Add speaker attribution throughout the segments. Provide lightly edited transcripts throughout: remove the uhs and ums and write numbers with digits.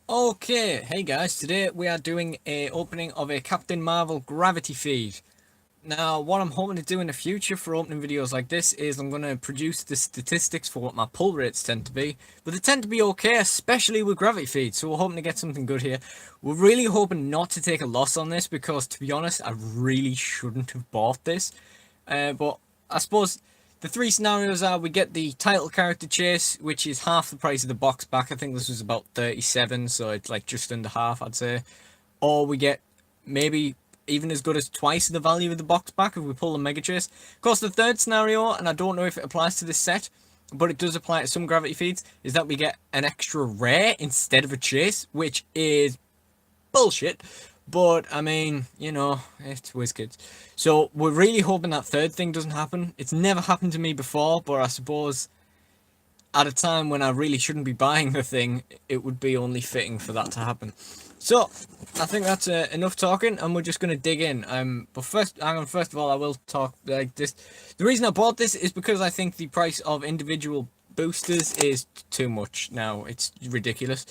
Speaker 1: Okay, hey guys, today we are doing a opening of a Captain Marvel gravity feed. Now, what I'm hoping to do in the future for opening videos like this is I'm going to produce the statistics for what my pull rates tend to be, but they tend to be okay, especially with gravity feeds, so we're hoping to get something good here. We're really hoping not to take a loss on this because, to be honest, I really shouldn't have bought this. But I suppose the three scenarios are we get the title character chase, which is half the price of the box back. I think this was about 37, so it's like just under half, I'd say. Or we get maybe even as good as twice the value of the box back if we pull the mega chase. Of course, the third scenario, and I don't know if it applies to this set, but it does apply to some gravity feeds, is that we get an extra rare instead of a chase, which is bullshit. But I mean, you know, it's WizKids. So we're really hoping that third thing doesn't happen. It's never happened to me before, but I suppose at a time when I really shouldn't be buying the thing, it would be only fitting for that to happen. So I think that's enough talking, and we're just gonna dig in. But first, hang on. First of all, I will talk like this. The reason I bought this is because I think the price of individual boosters is too much now. It's ridiculous,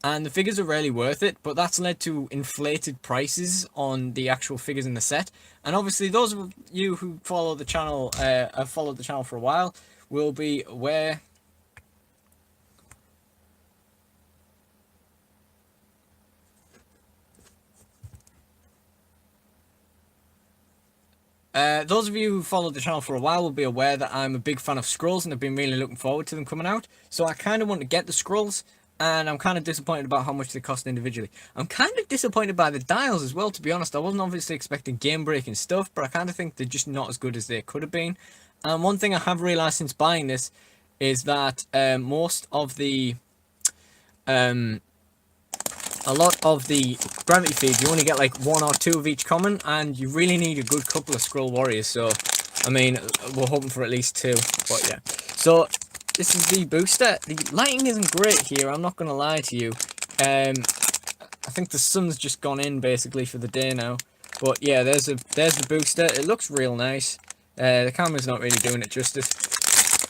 Speaker 1: and the figures are rarely worth it. But that's led to inflated prices on the actual figures in the set. And obviously, those of you who follow the channel, have followed the channel for a while, will be aware. Those of you who followed the channel for a while will be aware that I'm a big fan of scrolls and I've been really looking forward to them coming out. So I kind of want to get the scrolls, and I'm kind of disappointed about how much they cost individually. I'm kind of disappointed by the dials as well, to be honest. I wasn't obviously expecting game-breaking stuff, but I kind of think they're just not as good as they could have been. And one thing I have realised since buying this is that most of the a lot of the gravity feeds, you only get like one or two of each common, and you really need a good couple of scroll warriors. So, I mean, we're hoping for at least two, but yeah. So, this is the booster. The lighting isn't great here, I'm not going to lie to you. I think the sun's just gone in basically for the day now. But yeah, there's the booster. It looks real nice. The camera's not really doing it justice.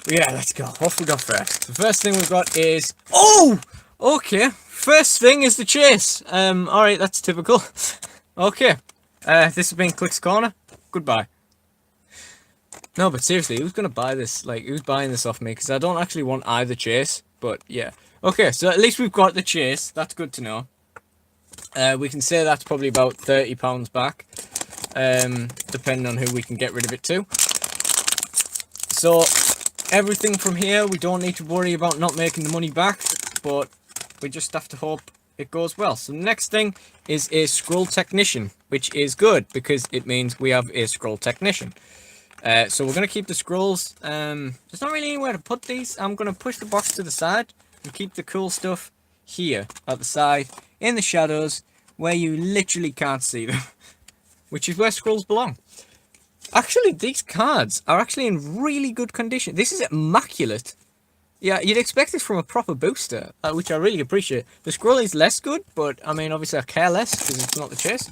Speaker 1: Yeah, let's go. What we got first? The first thing we've got is... Oh! Okay. First thing is the chase. Alright, that's typical. Okay. This has been Clix Corner. Goodbye. No, but seriously, who's gonna buy this? Like, who's buying this off me? Because I don't actually want either chase. But, yeah. Okay, so at least we've got the chase. That's good to know. We can say that's probably about £30 back. Depending on who we can get rid of it to. So... everything from here, we don't need to worry about not making the money back, but we just have to hope it goes well. So the next thing is a scroll technician, which is good because it means we have a scroll technician. So we're going to keep the scrolls. There's not really anywhere to put these. I'm going to push the box to the side and keep the cool stuff here at the side in the shadows where you literally can't see them, which is where scrolls belong. Actually, these cards are actually in really good condition. This is immaculate. Yeah, you'd expect this from a proper booster, which I really appreciate. The scroll is less good, but, I mean, obviously I care less because it's not the chase.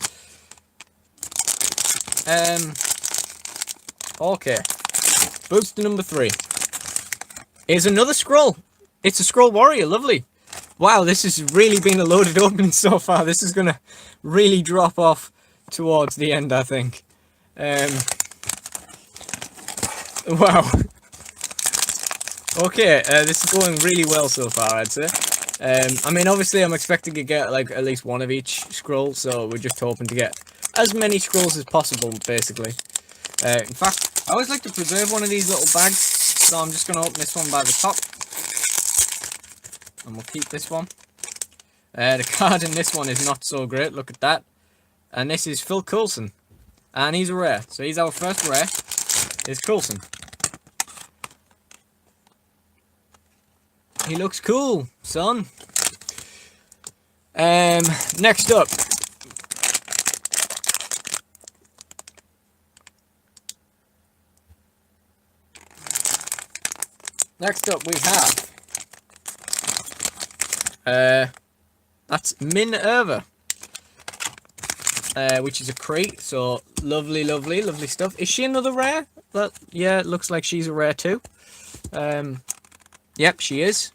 Speaker 1: Okay. Booster number 3 is another scroll. It's a scroll warrior, lovely. Wow, this has really been a loaded opening so far. This is going to really drop off towards the end, I think. Wow. Okay, this is going really well so far, I'd say. I mean, obviously, I'm expecting to get, like, at least one of each scroll, so we're just hoping to get as many scrolls as possible, basically. In fact, I always like to preserve one of these little bags, so I'm just going to open this one by the top. And we'll keep this one. The card in this one is not so great, look at that. And this is Phil Coulson. And he's a rare, so he's our first rare. Is Coulson. He looks cool, son. Next up. Next up we have that's Minerva. Which is a crate, so lovely, lovely, lovely stuff. Is she another rare? Well, yeah, it looks like she's a rare too. Yep, she is.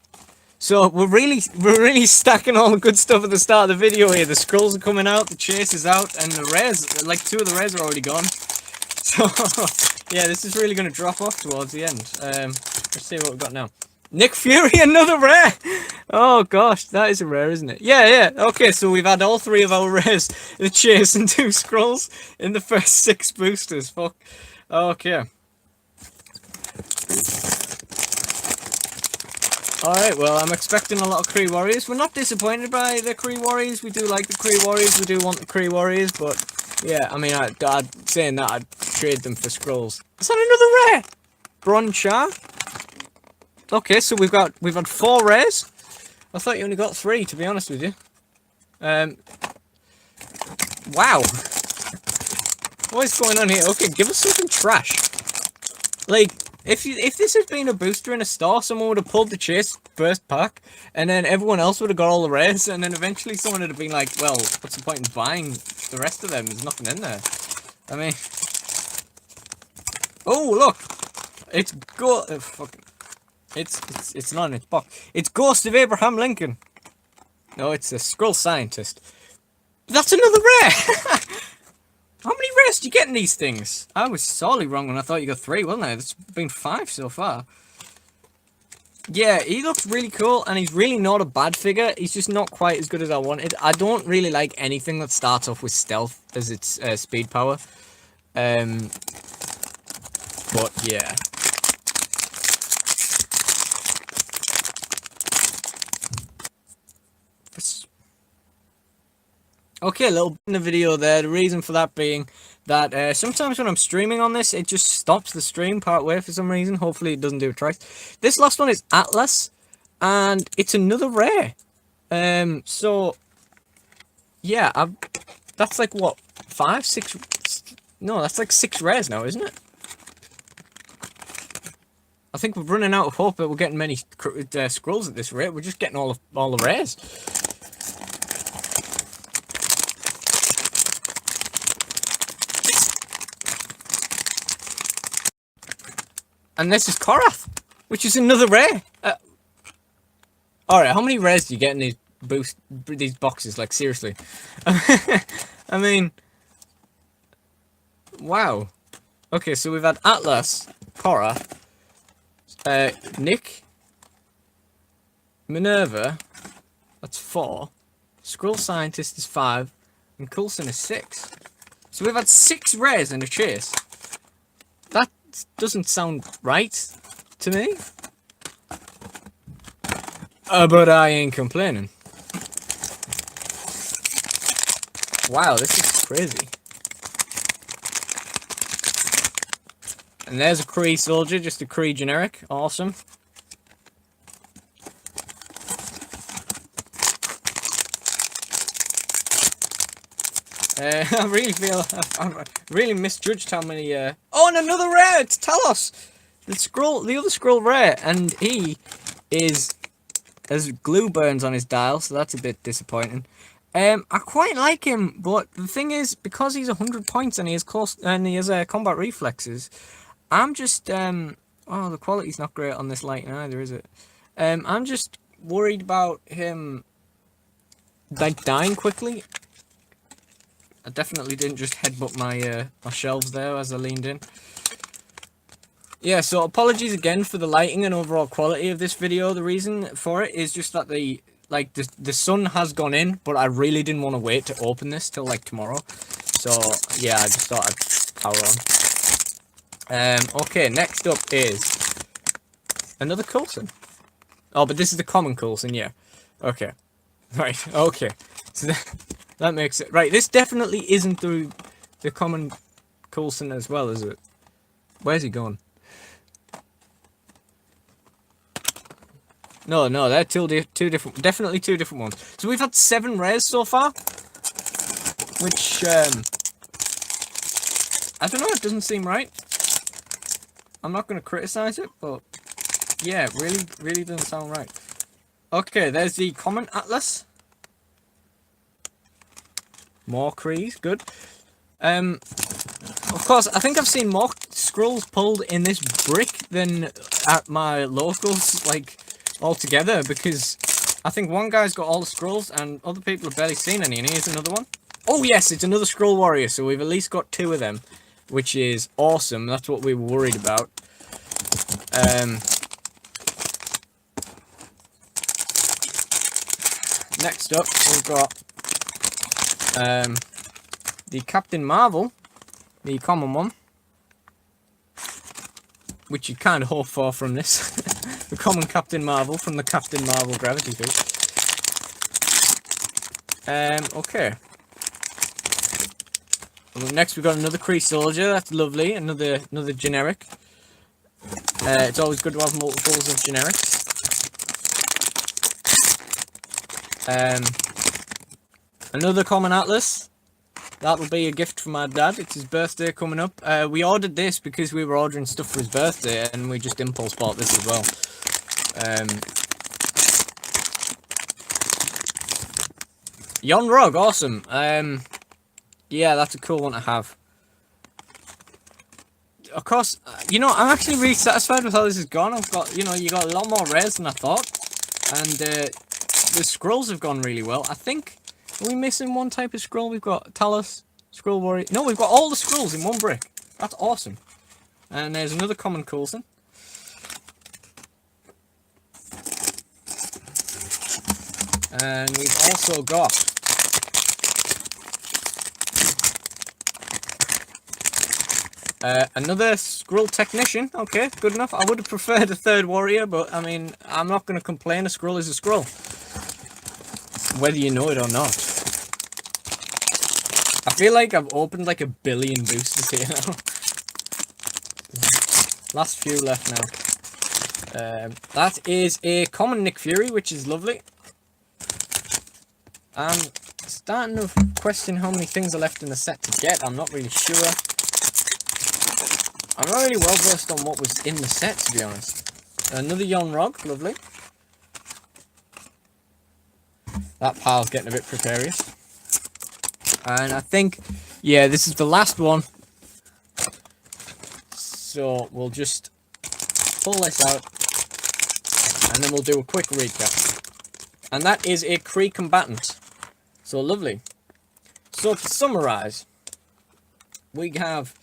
Speaker 1: So we're really stacking all the good stuff at the start of the video here. The scrolls are coming out, the chase is out, and the rares, like 2 of the rares are already gone. So yeah, this is really going to drop off towards the end. Let's see what we've got now. Nick Fury, another rare! Oh gosh, that is a rare, isn't it? Yeah. Okay, so we've had all 3 of our rares, the chase and 2 scrolls in the first 6 boosters. Fuck. Okay. Alright, well, I'm expecting a lot of Kree Warriors. We're not disappointed by the Kree Warriors. We do like the Kree Warriors. We do want the Kree Warriors, but yeah, I mean, I'd saying that, I'd trade them for scrolls. Is that another rare? Bron Char? Okay, so we've had 4 rares. I thought you only got 3, to be honest with you. Wow. What is going on here? Okay, give us something trash. Like, if this had been a booster in a store, someone would have pulled the chase first pack, and then everyone else would have got all the rares, and then eventually someone would have been like, well, what's the point in buying the rest of them? There's nothing in there. I mean... Oh, look! It's fucking... It's not in its box. It's Ghost of Abraham Lincoln. No, it's a Skrull Scientist. That's another rare! How many rares do you get in these things? I was sorely wrong when I thought you got 3, wasn't I? It's been 5 so far. Yeah, he looks really cool, and he's really not a bad figure. He's just not quite as good as I wanted. I don't really like anything that starts off with stealth as its speed power. But yeah. Okay, a little bit in the video there. The reason for that being that sometimes when I'm streaming on this, it just stops the stream part way for some reason. Hopefully it doesn't do it twice. This last one is Atlas, and it's another rare. So yeah, that's like what, 5, 6? No, that's like 6 rares now, isn't it? I think we're running out of hope that we're getting many scrolls at this rate. We're just getting all the rares. And this is Korath, which is another rare. Alright, how many rares do you get in these boxes? Like, seriously. I mean... Wow. Okay, so we've had Atlas, Korath, Nick, Minerva, that's 4, Skrull Scientist is 5, and Coulson is 6. So we've had 6 rares in a chase. That doesn't sound right to me. But I ain't complaining. Wow, this is crazy. And there's a Kree soldier, just a Kree generic. Awesome. I really feel I've really misjudged how many. Oh, and another rare! It's Talos, the other Skrull rare, and he has glue burns on his dial, so that's a bit disappointing. I quite like him, but the thing is, because he's 100 points and he has combat reflexes, I'm just oh, the quality's not great on this lighting either, is it? I'm just worried about him like dying quickly. I definitely didn't just headbutt my shelves there as I leaned in. Yeah, so apologies again for the lighting and overall quality of this video. The reason for it is just that the sun has gone in, but I really didn't want to wait to open this till like tomorrow. So yeah, I just thought I'd power on. Okay, next up is another Coulson. Oh, but this is the common Coulson, yeah. Okay. Right, okay. So that makes it... Right, this definitely isn't the common Coulson as well, is it? Where's he gone? No, they're two different... Definitely 2 different ones. So we've had 7 rares so far. Which, I don't know, it doesn't seem right. I'm not going to criticize it, but... Yeah, really doesn't sound right. Okay, there's the common Atlas. More Krees, good. Of course, I think I've seen more Skrulls pulled in this brick than at my locals, like, all together, because I think one guy's got all the scrolls and other people have barely seen any, and here's another one. Oh yes, it's another scroll warrior, so we've at least got 2 of them, which is awesome. That's what we were worried about. Next up, we've got the Captain Marvel, the common one, which you kind of hope for from this. The common Captain Marvel from the Captain Marvel Gravity Fish. Okay. Well, next we've got another Kree Soldier. That's lovely. Another generic. It's always good to have multiples of generics. Another common Atlas. That'll be a gift from my dad. It's his birthday coming up. We ordered this because we were ordering stuff for his birthday, and we just impulse bought this as well. Yon Rog, awesome. Yeah, that's a cool one to have. Of course, you know, I'm actually really satisfied with how this has gone. I've got, you know, you got a lot more rares than I thought, and the scrolls have gone really well. I think, are we missing one type of scroll? We've got Talos, Scroll Warrior. No, we've got all the scrolls in one brick. That's awesome. And there's another common Coulson. And we've also got another Skrull Technician. Okay, good enough. I would have preferred a 3rd warrior, but I mean, I'm not going to complain. A Skrull is a Skrull, whether you know it or not. I feel like I've opened like 1 billion boosters here now. Last few left now. That is a common Nick Fury, which is lovely. I'm starting to question how many things are left in the set to get. I'm not really sure. I'm not really well versed on what was in the set, to be honest. Another Yon Rog, lovely. That pile's getting a bit precarious. And I think, yeah, this is the last one. So we'll just pull this out, and then we'll do a quick recap. And that is a Kree Combatant. So lovely. So to summarise, we have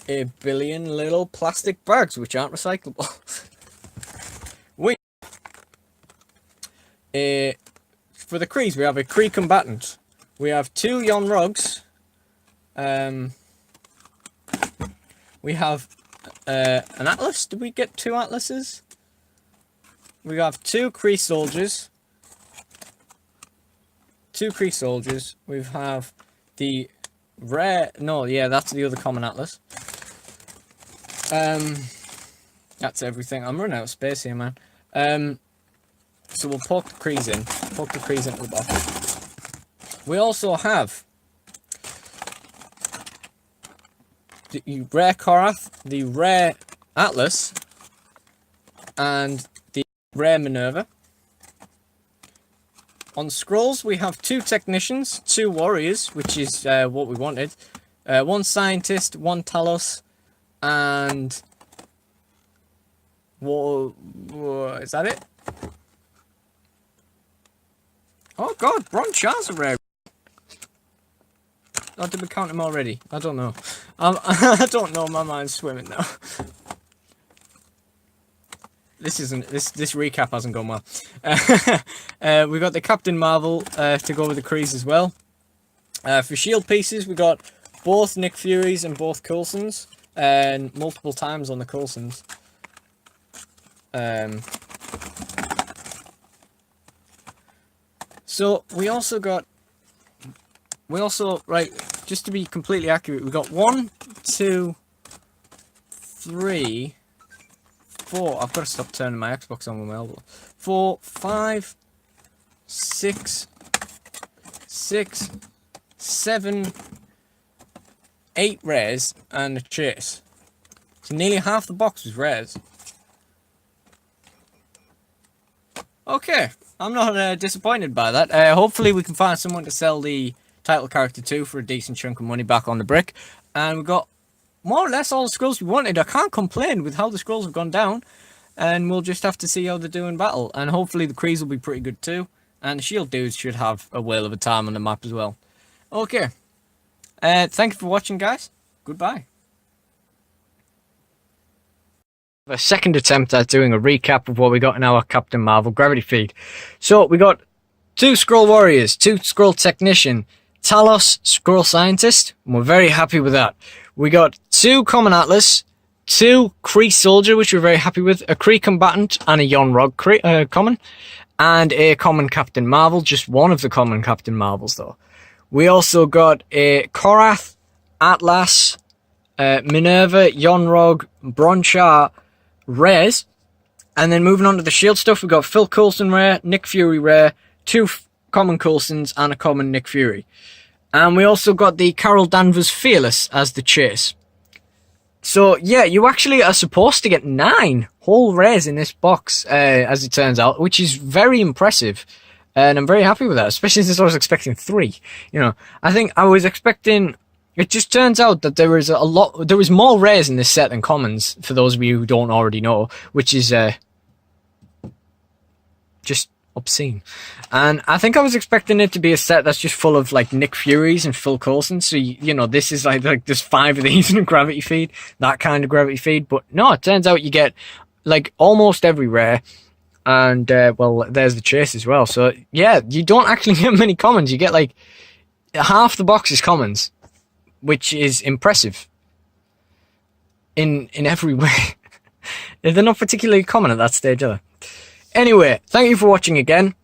Speaker 1: 1 billion little plastic bags which aren't recyclable. For the Krees, we have a Kree Combatant. We have 2 Yon Rogs. We have an Atlas. Did we get 2 Atlases? We have 2 Kree Soldiers. 2 Kree Soldiers. We have the rare... No, yeah, that's the other common Atlas. That's everything. I'm running out of space here, man. So we'll poke the Krees in. Poke the Krees into the bottom. We also have the rare Korath, the rare Atlas, and the rare Minerva. On scrolls, we have 2 Technicians, 2 Warriors, which is what we wanted. 1 Scientist, 1 Talos, and... Whoa, is that it? Oh god, Bronze Shards are rare. Oh, did we count them already? I don't know. I don't know, my mind's swimming now. This recap hasn't gone well. We got the Captain Marvel to go with the Krees as well. For shield pieces, we got both Nick Furies and both Coulsons, and multiple times on the Coulsons. So we also, right, just to be completely accurate, we got 1, 2, 3, 4. I've got to stop turning my Xbox on with my elbow. 4, 5, 6, 7, 8 rares and a chase. So nearly half the box was rares. Okay, I'm not disappointed by that. Hopefully we can find someone to sell the title character to for a decent chunk of money back on the brick. And we've got more or less all the scrolls we wanted. I can't complain with how the scrolls have gone down. and we'll just have to see how they do in battle. And hopefully the Krees will be pretty good too, and the shield dudes should have a whale of a time on the map as well. Okay, thank you for watching, guys. Goodbye. A second attempt at doing a recap of what we got in our Captain Marvel gravity feed. So we got 2 Skrull Warriors, 2 Skrull Technician, Talos Skrull Scientist, and we're very happy with that. We got 2 Common Atlas, 2 Kree Soldier, which we're very happy with, a Kree Combatant, and a Yon-Rog Common, and a Common Captain Marvel, just one of the Common Captain Marvels though. We also got a Korath, Atlas, Minerva, Yon-Rog, Bronchar, rares, and then moving on to the shield stuff, we got Phil Coulson rare, Nick Fury rare, 2 common Coulsons and a common Nick Fury, and we also got the Carol Danvers Fearless as the chase. So yeah, you actually are supposed to get 9 whole rares in this box, as it turns out, which is very impressive, and I'm very happy with that, especially since I was expecting 3. You know, I think I was expecting. It just turns out that there is more rares in this set than commons, for those of you who don't already know, which is just obscene. And I think I was expecting it to be a set that's just full of like Nick Furies and Phil Coulson, so you know, this is like there's 5 of these in a gravity feed, that kind of gravity feed, but no, it turns out you get like almost every rare, and well, there's the chase as well. So yeah, you don't actually get many commons, you get like half the box is commons, which is impressive in every way. They're not particularly common at that stage, are they? Anyway, thank you for watching again,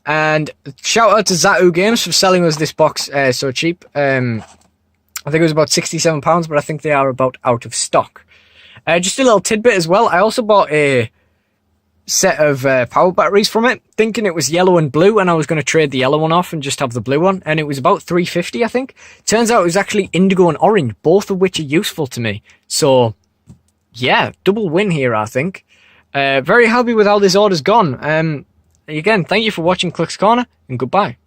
Speaker 1: and shout out to Zatu Games for selling us this box so cheap. I think it was about £67, but I think they are about out of stock. Just a little tidbit as well, I also bought a set of power batteries from it, thinking it was yellow and blue, and I was going to trade the yellow one off and just have the blue one, and it was about $3.50, I think. Turns out it was actually indigo and orange, both of which are useful to me. So yeah, double win here, I think. Very happy with how this order's gone. Again, thank you for watching Clix Corner, and goodbye.